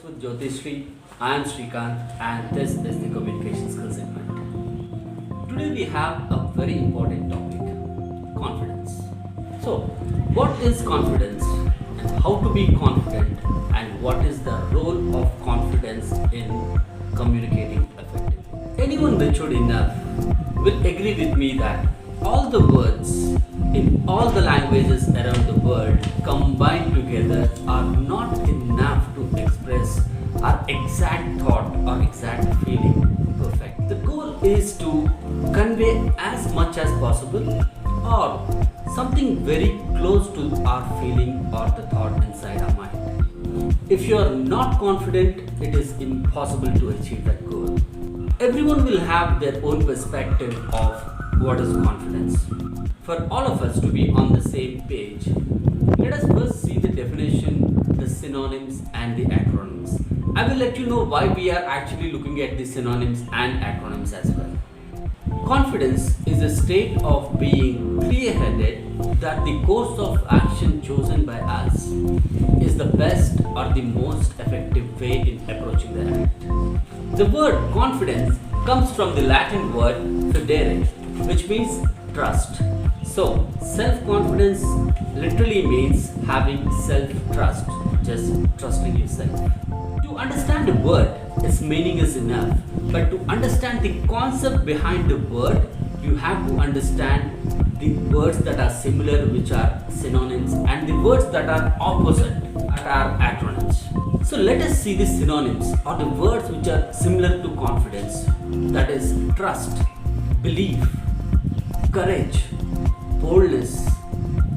with Jyotishri. I am Srikanth and this is the Communication Skills segment. Today we have a very important topic, confidence. So, what is confidence and how to be confident and what is the role of confidence in communicating effectively? Anyone matured enough will agree with me that all the words in all the languages around the world combined together are not enough to express our exact thought or exact feeling perfect. The goal is to convey as much as possible or something very close to our feeling or the thought inside our mind. If you are not confident, it is impossible to achieve that goal. Everyone will have their own perspective of what is confidence. For all of us to be on the same page, let us first see the definition, the synonyms and the acronyms. I will let you know why we are actually looking at the synonyms and acronyms as well. Confidence is a state of being clear-headed that the course of action chosen by us is the best or the most effective way in approaching the act. The word confidence comes from the Latin word fidere, which means trust. So, self-confidence literally means having self-trust, just trusting yourself. To understand a word, its meaning is enough, but to understand the concept behind the word, you have to understand the words that are similar, which are synonyms, and the words that are opposite, that are acronyms. So let us see the synonyms or the words which are similar to confidence, that is trust, belief, courage, boldness,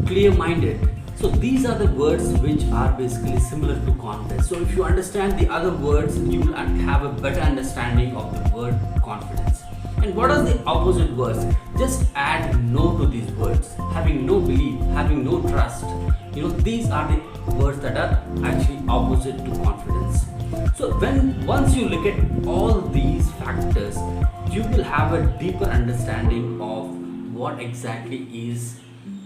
clear-minded. So these are the words which are basically similar to confidence. So if you understand the other words, you will have a better understanding of the word confidence. And what are the opposite words? Just add no to these words. Having no belief, having no trust. These are the words that are actually opposite to confidence. So once you look at all these factors, you will have a deeper understanding of what exactly is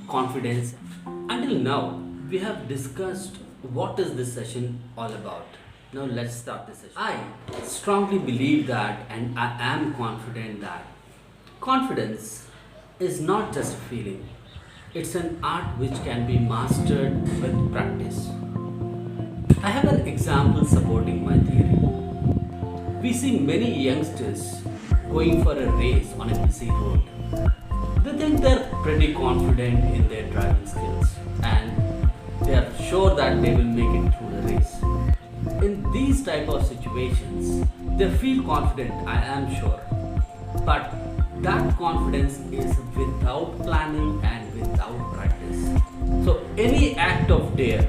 confidence. Until now, we have discussed what is this session all about. Now let's start the session. I strongly believe that, and I am confident that confidence is not just a feeling. It's an art which can be mastered with practice. I have an example supporting my theory. We see many youngsters going for a race on a busy road. They think they're pretty confident in their driving skills and they are sure that they will make it through the race. In these type of situations, they feel confident, I am sure. But that confidence is without planning and without practice. So any act of dare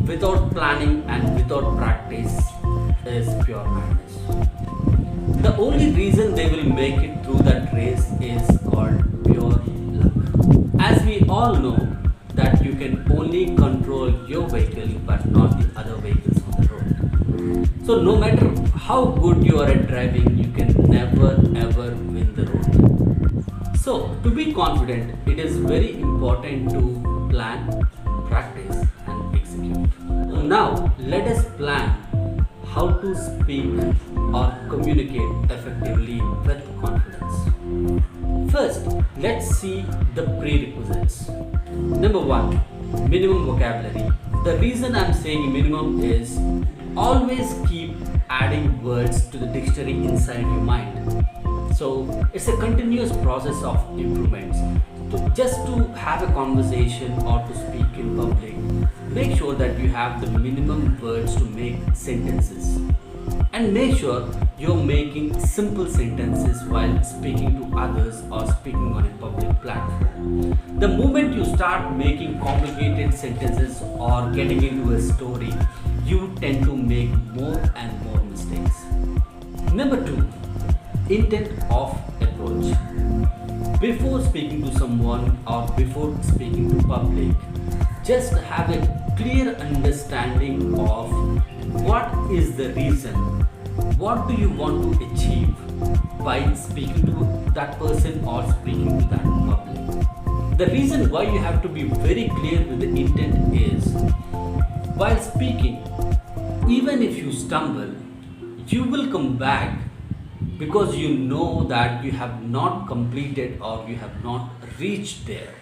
without planning and without practice is pure madness. The only reason they will make it through that race is called pure luck. As we all know that you can only control your vehicle but not the other vehicles on the road. So no matter how good you are at driving, you can never ever win the road. So to be confident, it is very important to plan, practice and execute. So now let us plan how to speak or communicate effectively with confidence. First, let's see the prerequisites. Number 1, minimum vocabulary. The reason I'm saying minimum is always keep adding words to the dictionary inside your mind. So it's a continuous process of improvements. Just to have a conversation or to speak in public, make sure that you have the minimum words to make sentences. And make sure you're making simple sentences while speaking to others or speaking on a public platform. The moment you start making complicated sentences or getting into a story, you tend to make more and more mistakes. Number 2, intent of approach. Before speaking to someone or before speaking to public, just have a clear understanding of what is the reason, what do you want to achieve by speaking to that person or speaking to that public. The reason why you have to be very clear with the intent is, while speaking, even if you stumble, you will come back because you know that you have not completed or you have not reached there.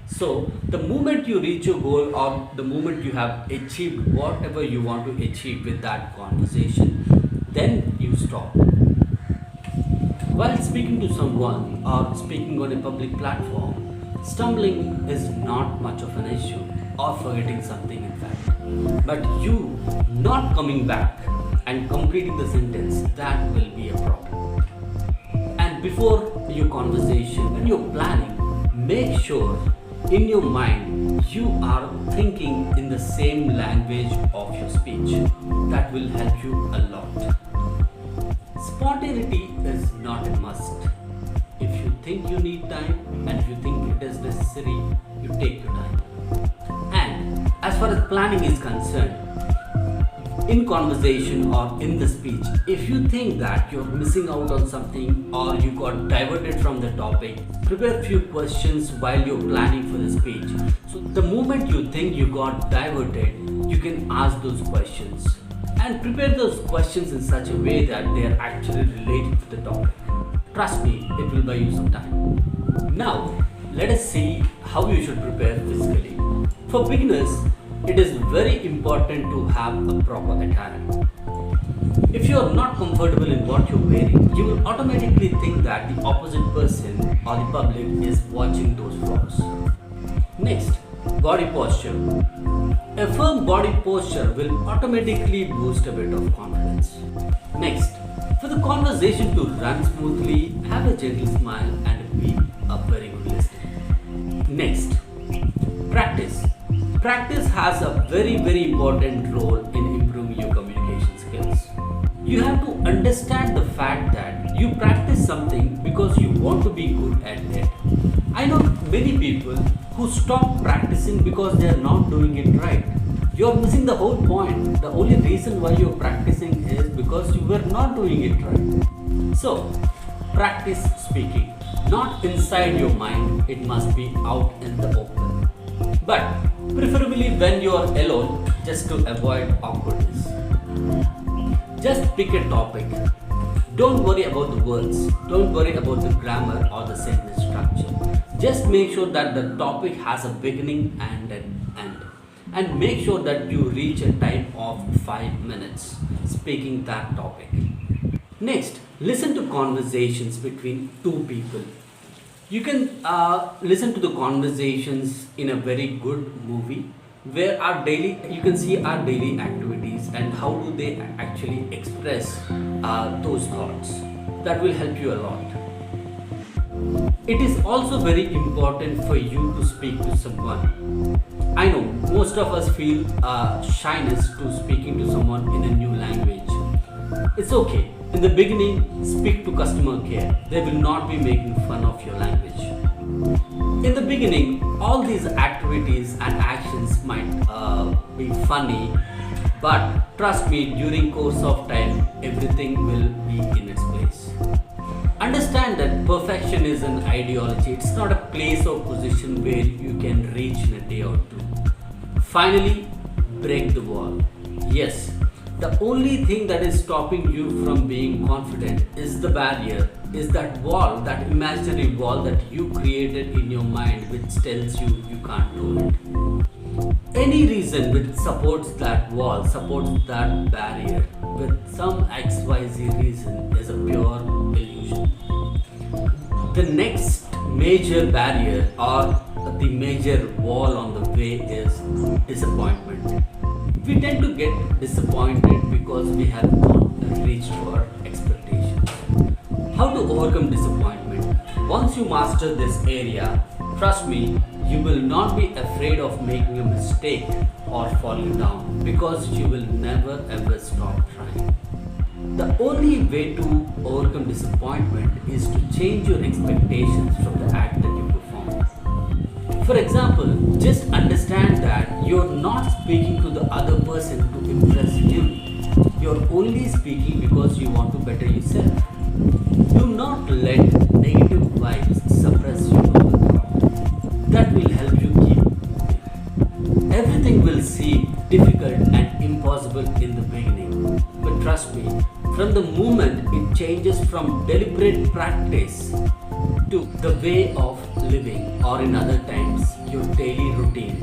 So, the moment you reach your goal or the moment you have achieved whatever you want to achieve with that conversation, then you stop. While speaking to someone or speaking on a public platform, stumbling is not much of an issue or forgetting something in fact. But you not coming back and completing the sentence, that will be a problem. And before your conversation, when you're planning, make sure in your mind you are thinking in the same language of your speech. That will help you a lot. Spontaneity is not a must. If you think you need time and if you think it is necessary, you take your time. And as far as planning is concerned, in conversation or in the speech, if you think that you're missing out on something or you got diverted from the topic, prepare a few questions while you're planning for the speech. So the moment you think you got diverted, you can ask those questions and prepare those questions in such a way that they are actually related to the topic. Trust me, it will buy you some time. Now, let us see how you should prepare physically. For beginners, it is very important to have a proper attire. If you are not comfortable in what you're wearing, you will automatically think that the opposite person or the public is watching those flaws. Next, body posture. A firm body posture will automatically boost a bit of confidence. Next, for the conversation to run smoothly, have a gentle smile and be a very good listener. Next, practice. Practice has a very important role in improving your communication skills. You have to understand the fact that you practice something because you want to be good at it. I know many people who stop practicing because they are not doing it right. You are missing the whole point. The only reason why you are practicing is because you were not doing it right. So, practice speaking. Not inside your mind, it must be out in the open. But preferably when you are alone, just to avoid awkwardness. Just pick a topic. Don't worry about the words. Don't worry about the grammar or the sentence structure. Just make sure that the topic has a beginning and an end. And make sure that you reach a time of 5 minutes speaking that topic. Next, listen to conversations between two people. You can listen to the conversations in a very good movie where you can see our daily activities and how do they actually express those thoughts. That will help you a lot. It is also very important for you to speak to someone. I know most of us feel shyness to speaking to someone in a new language. It's okay. In the beginning, speak to customer care. They will not be making fun of your language. In the beginning, all these activities and actions might be funny, but trust me, during course of time, everything will be in its place. Understand that perfection is an ideology. It's not a place or position where you can reach in a day or two. Finally, break the wall. Yes, the only thing that is stopping you from being confident is the barrier, is that wall, that imaginary wall that you created in your mind which tells you can't do it. Any reason which supports that wall, supports that barrier with some XYZ reason is a pure illusion. The next major barrier or the major wall on the way is disappointment. We tend to get disappointed because we have not reached our expectations. How to overcome disappointment? Once you master this area, trust me, you will not be afraid of making a mistake or falling down because you will never ever stop trying. The only way to overcome disappointment is to change your expectations from the act that you perform. For example, just understand that you're not speaking to the other person to impress him. You're only speaking because you want to better yourself. Do not let negative vibes suppress your noble thought. That will help you keep moving. Everything will seem difficult and impossible in the beginning, but Trust me, from the moment it changes from deliberate practice to the way of living, or in other times, your daily routine.